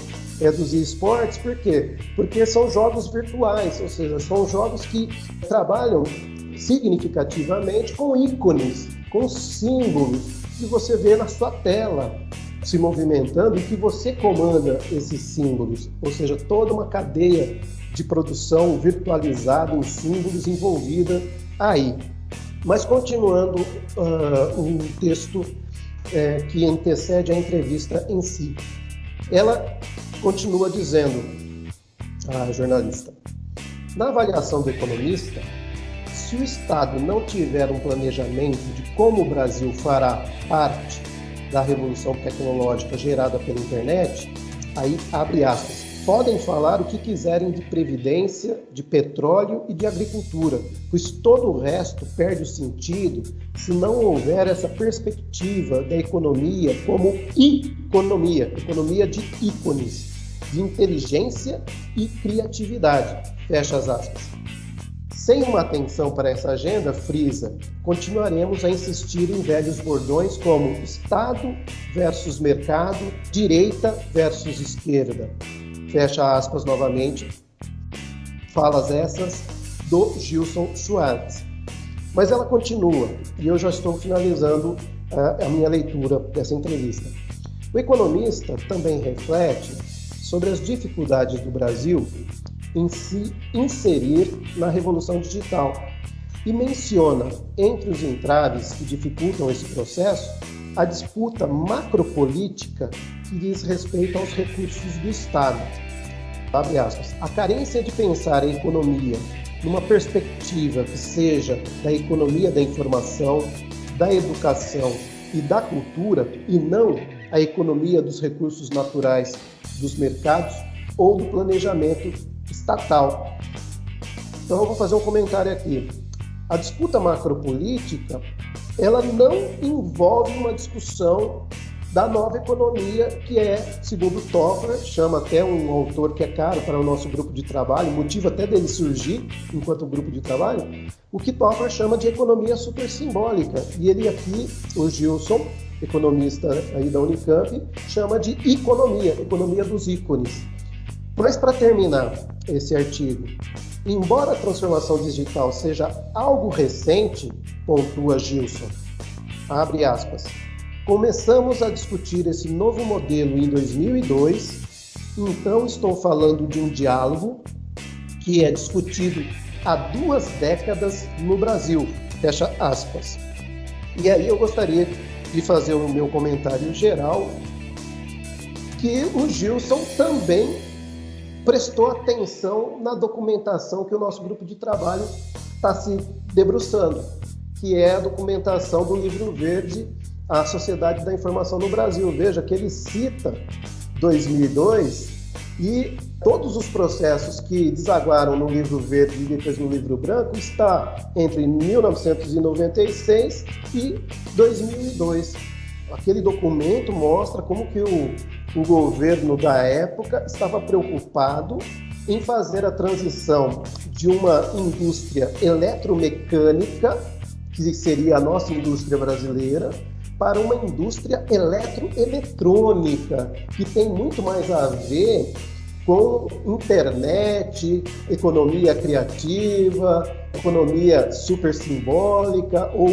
dos esportes, por quê? Porque são jogos virtuais, ou seja, são jogos que trabalham significativamente com ícones, com símbolos que você vê na sua tela se movimentando e que você comanda esses símbolos, ou seja, toda uma cadeia de produção virtualizada em símbolos envolvida aí. Mas continuando o texto que antecede a entrevista em si, ela continua dizendo, a jornalista, na avaliação do economista, se o Estado não tiver um planejamento de como o Brasil fará parte da revolução tecnológica gerada pela internet, aí abre aspas, podem falar o que quiserem de previdência, de petróleo e de agricultura, pois todo o resto perde o sentido se não houver essa perspectiva da economia como economia de ícones, de inteligência e criatividade. Fecha as aspas. Sem uma atenção para essa agenda, frisa, continuaremos a insistir em velhos bordões como Estado versus mercado, direita versus esquerda. Fecha aspas novamente. Falas essas do Gilson Schwartz. Mas ela continua, e eu já estou finalizando a minha leitura dessa entrevista. O economista também reflete sobre as dificuldades do Brasil em se inserir na revolução digital e menciona, entre os entraves que dificultam esse processo, a disputa macropolítica que diz respeito aos recursos do Estado. Abre aspas. A carência de pensar a economia numa perspectiva que seja da economia da informação, da educação e da cultura, e não a economia dos recursos naturais, dos mercados ou do planejamento estatal. Então eu vou fazer um comentário aqui. A disputa macropolítica, ela não envolve uma discussão da nova economia, que é, segundo Toffler, chama até um autor que é caro para o nosso grupo de trabalho, motivo até dele surgir enquanto grupo de trabalho, o que Toffler chama de economia supersimbólica. E ele aqui, o Gilson, economista aí da Unicamp, chama de economia dos ícones. Mas para terminar esse artigo, embora a transformação digital seja algo recente, pontua Gilson, abre aspas, começamos a discutir esse novo modelo em 2002, então estou falando de um diálogo que é discutido há 2 décadas no Brasil, fecha aspas. E aí eu gostaria de fazer o meu comentário geral, que o Gilson também prestou atenção na documentação que o nosso grupo de trabalho está se debruçando, que é a documentação do Livro Verde, A Sociedade da Informação no Brasil. Veja que ele cita 2002 e todos os processos que desaguaram no Livro Verde e depois no Livro Branco está entre 1996 e 2002. Aquele documento mostra como que o governo da época estava preocupado em fazer a transição de uma indústria eletromecânica, que seria a nossa indústria brasileira, para uma indústria eletroeletrônica, que tem muito mais a ver com internet, economia criativa, economia supersimbólica ou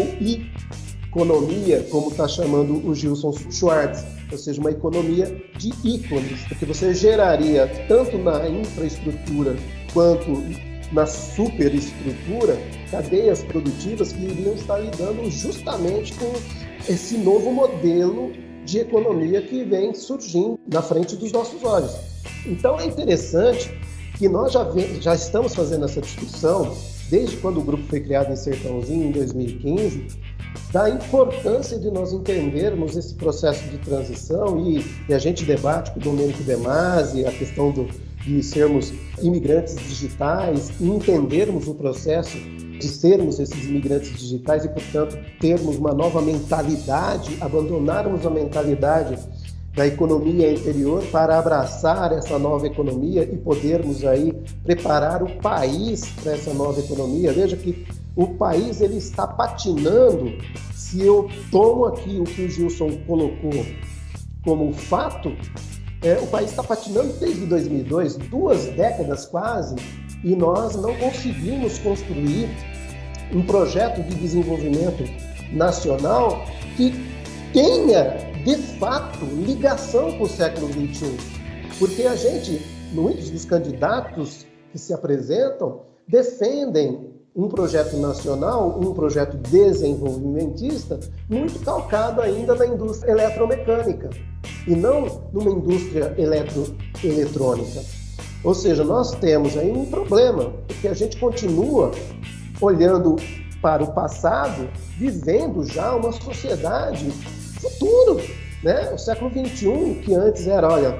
economia, como está chamando o Gilson Schwartz, ou seja, uma economia de ícones, porque você geraria tanto na infraestrutura quanto na superestrutura cadeias produtivas que iriam estar lidando justamente com esse novo modelo de economia que vem surgindo na frente dos nossos olhos. Então é interessante que nós já estamos fazendo essa discussão desde quando o grupo foi criado em Sertãozinho, em 2015, da importância de nós entendermos esse processo de transição e a gente debate com o Domênico De Masi a questão de sermos imigrantes digitais e entendermos o processo de sermos esses imigrantes digitais e, portanto, termos uma nova mentalidade, abandonarmos a mentalidade da economia interior para abraçar essa nova economia e podermos aí preparar o país para essa nova economia. Veja que o país ele está patinando. Se eu tomo aqui o que o Gilson colocou como fato, o país está patinando desde 2002, 2 décadas quase, e nós não conseguimos construir um projeto de desenvolvimento nacional que tenha, de fato, ligação com o século XXI. Porque a gente, muitos dos candidatos que se apresentam, defendem um projeto nacional, um projeto desenvolvimentista, muito calcado ainda na indústria eletromecânica e não numa indústria eletrônica. Ou seja, nós temos aí um problema, porque a gente continua olhando para o passado, vivendo já uma sociedade futuro, né? O século XXI, que antes era, olha,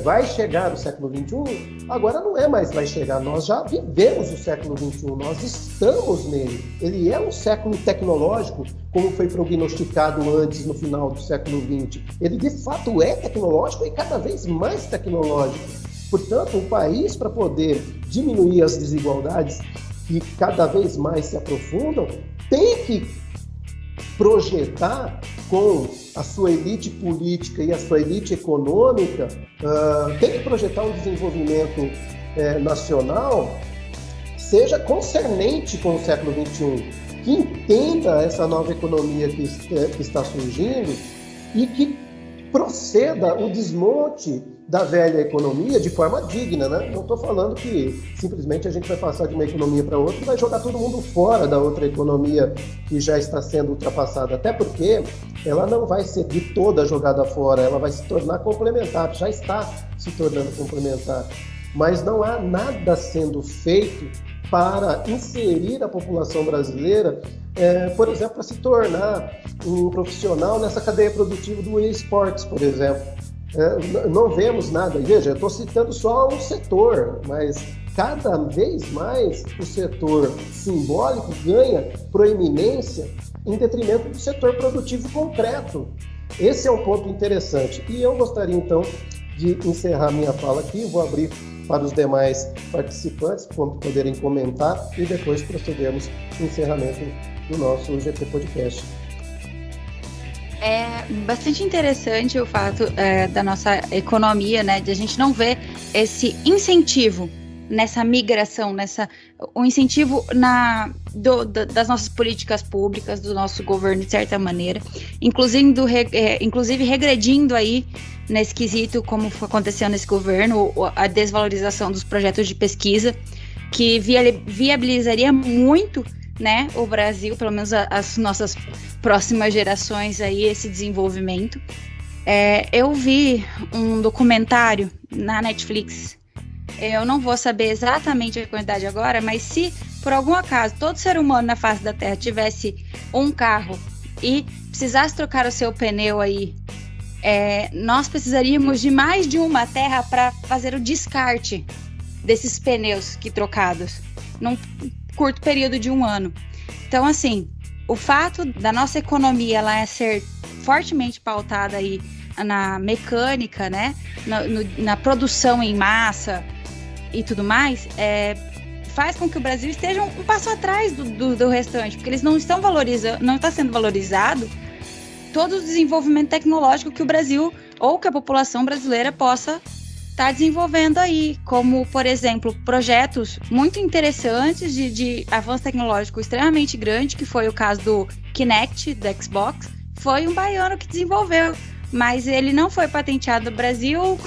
vai chegar o século XXI, agora não é mais vai chegar, nós já vivemos o século XXI, nós estamos nele. Ele é um século tecnológico, como foi prognosticado antes, no final do século XX. Ele, de fato, é tecnológico e cada vez mais tecnológico. Portanto, o país, para poder diminuir as desigualdades que cada vez mais se aprofundam, tem que projetar com a sua elite política e a sua elite econômica, tem que projetar um desenvolvimento nacional seja concernente com o século XXI, que entenda essa nova economia que está surgindo e que proceda o desmonte da velha economia de forma digna, né? Não estou falando que simplesmente a gente vai passar de uma economia para outra e vai jogar todo mundo fora da outra economia que já está sendo ultrapassada, até porque ela não vai ser de toda jogada fora, ela vai se tornar complementar, já está se tornando complementar, mas não há nada sendo feito para inserir a população brasileira, por exemplo, para se tornar um profissional nessa cadeia produtiva do esportes, por exemplo. Não vemos nada. Veja, eu estou citando só um setor, mas cada vez mais o setor simbólico ganha proeminência em detrimento do setor produtivo concreto. Esse é um ponto interessante. E eu gostaria, então, de encerrar minha fala aqui. Vou abrir para os demais participantes poderem comentar e depois procedermos ao encerramento do nosso GT Podcast. É bastante interessante o fato da nossa economia, né, de a gente não ver esse incentivo nessa migração, o incentivo das nossas políticas públicas, do nosso governo, de certa maneira, inclusive regredindo aí nesse quesito, como aconteceu nesse governo, a desvalorização dos projetos de pesquisa, que viabilizaria muito, né, o Brasil, pelo menos as nossas próximas gerações aí, esse desenvolvimento. Eu vi um documentário na Netflix, eu não vou saber exatamente a quantidade agora, mas se por algum acaso todo ser humano na face da Terra tivesse um carro e precisasse trocar o seu pneu aí, nós precisaríamos de mais de uma terra para fazer o descarte desses pneus que trocados num curto período de um ano. Então, assim, o fato da nossa economia ela ser fortemente pautada aí na mecânica, né, na produção em massa e tudo mais, faz com que o Brasil esteja um passo atrás do restante, porque eles não estão valorizando, não está sendo valorizado todo o desenvolvimento tecnológico que o Brasil ou que a população brasileira possa estar desenvolvendo aí, como, por exemplo, projetos muito interessantes de avanço tecnológico extremamente grande, que foi o caso do Kinect, do Xbox. Foi um baiano que desenvolveu, mas ele não foi patenteado no Brasil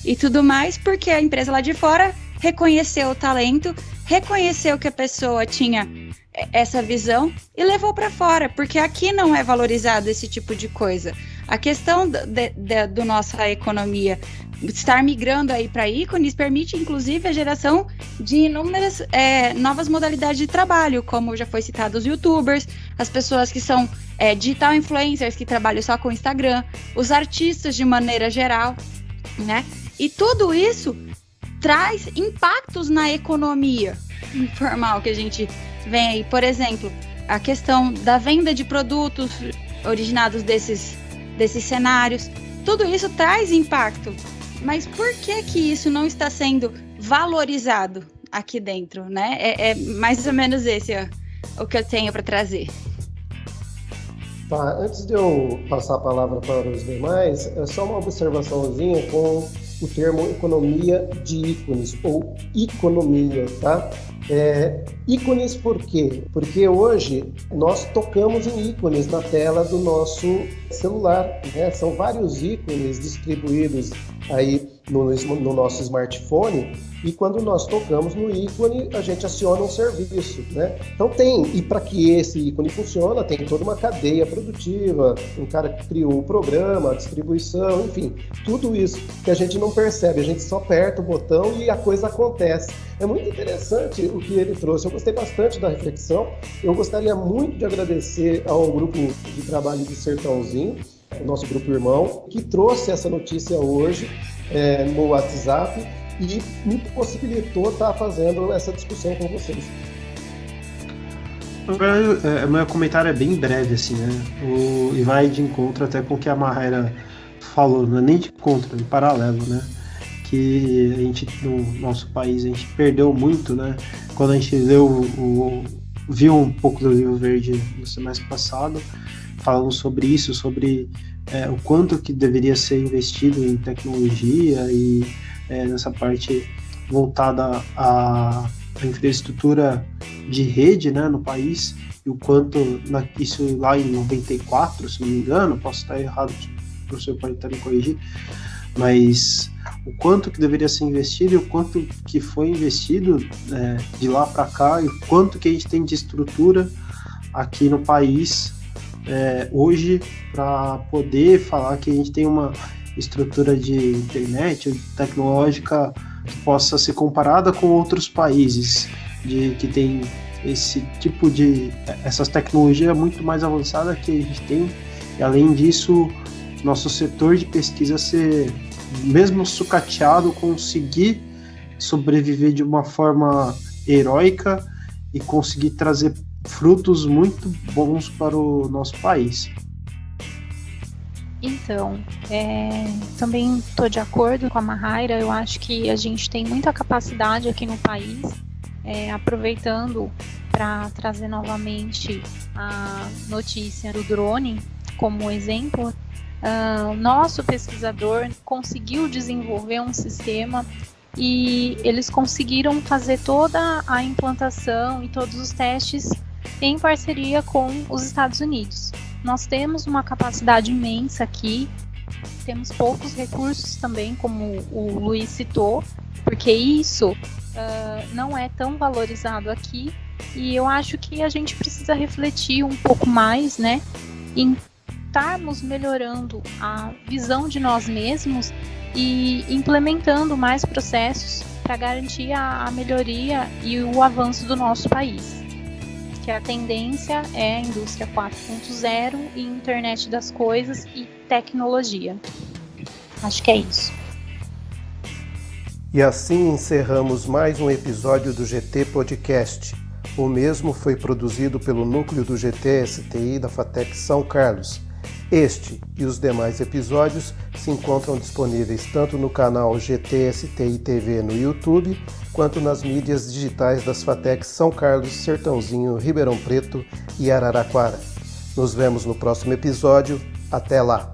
e tudo mais, porque a empresa lá de fora reconheceu o talento, reconheceu que a pessoa tinha essa visão e levou para fora, porque aqui não é valorizado esse tipo de coisa. A questão da nossa economia estar migrando aí para ícones permite, inclusive, a geração de inúmeras novas modalidades de trabalho, como já foi citado os youtubers, as pessoas que são digital influencers, que trabalham só com Instagram, os artistas de maneira geral, né? E tudo isso traz impactos na economia informal que a gente vem aí. Por exemplo, a questão da venda de produtos originados desses cenários. Tudo isso traz impacto. Mas por que isso não está sendo valorizado aqui dentro, né? É mais ou menos esse o que eu tenho para trazer. Tá, antes de eu passar a palavra para os demais, é só uma observaçãozinha com o termo economia de ícones, ou economia, tá? Ícones por quê? Porque hoje nós tocamos em ícones na tela do nosso celular, né? São vários ícones distribuídos aí no nosso smartphone, e quando nós tocamos no ícone, a gente aciona um serviço, né? Então e para que esse ícone funcione, tem toda uma cadeia produtiva, um cara que criou o programa, a distribuição, enfim, tudo isso que a gente não percebe, a gente só aperta o botão e a coisa acontece. É muito interessante o que ele trouxe, eu gostei bastante da reflexão. Eu gostaria muito de agradecer ao grupo de trabalho de Sertãozinho, o nosso grupo irmão, que trouxe essa notícia hoje. no WhatsApp e me possibilitou estar fazendo essa discussão com vocês. Meu comentário é bem breve, assim, né? E vai de encontro até com o que a Mahaira falou, não é nem de encontro, é de paralelo, né? Que a gente, no nosso país, a gente perdeu muito, né? Quando a gente viu um pouco do Livro Verde no semestre passado, falando sobre isso, sobre o quanto que deveria ser investido em tecnologia e nessa parte voltada à infraestrutura de rede, né, no país, e o quanto, isso lá em 94, se não me engano, posso estar errado, o professor pode estar me corrigir, mas o quanto que deveria ser investido e o quanto que foi investido de lá para cá e o quanto que a gente tem de estrutura aqui no país hoje para poder falar que a gente tem uma estrutura de internet tecnológica que possa ser comparada com outros países que tem esse tipo de essas tecnologias muito mais avançadas que a gente tem, e além disso nosso setor de pesquisa ser mesmo sucateado, conseguir sobreviver de uma forma heróica e conseguir trazer frutos muito bons para o nosso país. Então, também estou de acordo com a Mahaira. Eu acho que a gente tem muita capacidade aqui no país, aproveitando para trazer novamente a notícia do drone como exemplo. O nosso pesquisador conseguiu desenvolver um sistema e eles conseguiram fazer toda a implantação e todos os testes em parceria com os Estados Unidos. Nós temos uma capacidade imensa aqui, temos poucos recursos também, como o Luiz citou, porque isso não é tão valorizado aqui, e eu acho que a gente precisa refletir um pouco mais, né, em estarmos melhorando a visão de nós mesmos e implementando mais processos para garantir a melhoria e o avanço do nosso país. Que a tendência é a indústria 4.0 e internet das coisas e tecnologia. Acho que é isso. E assim encerramos mais um episódio do GT Podcast. O mesmo foi produzido pelo núcleo do GT-STI da FATEC São Carlos. Este e os demais episódios se encontram disponíveis tanto no canal GT-STI TV no YouTube, quanto nas mídias digitais das FATECs São Carlos, Sertãozinho, Ribeirão Preto e Araraquara. Nos vemos no próximo episódio. Até lá!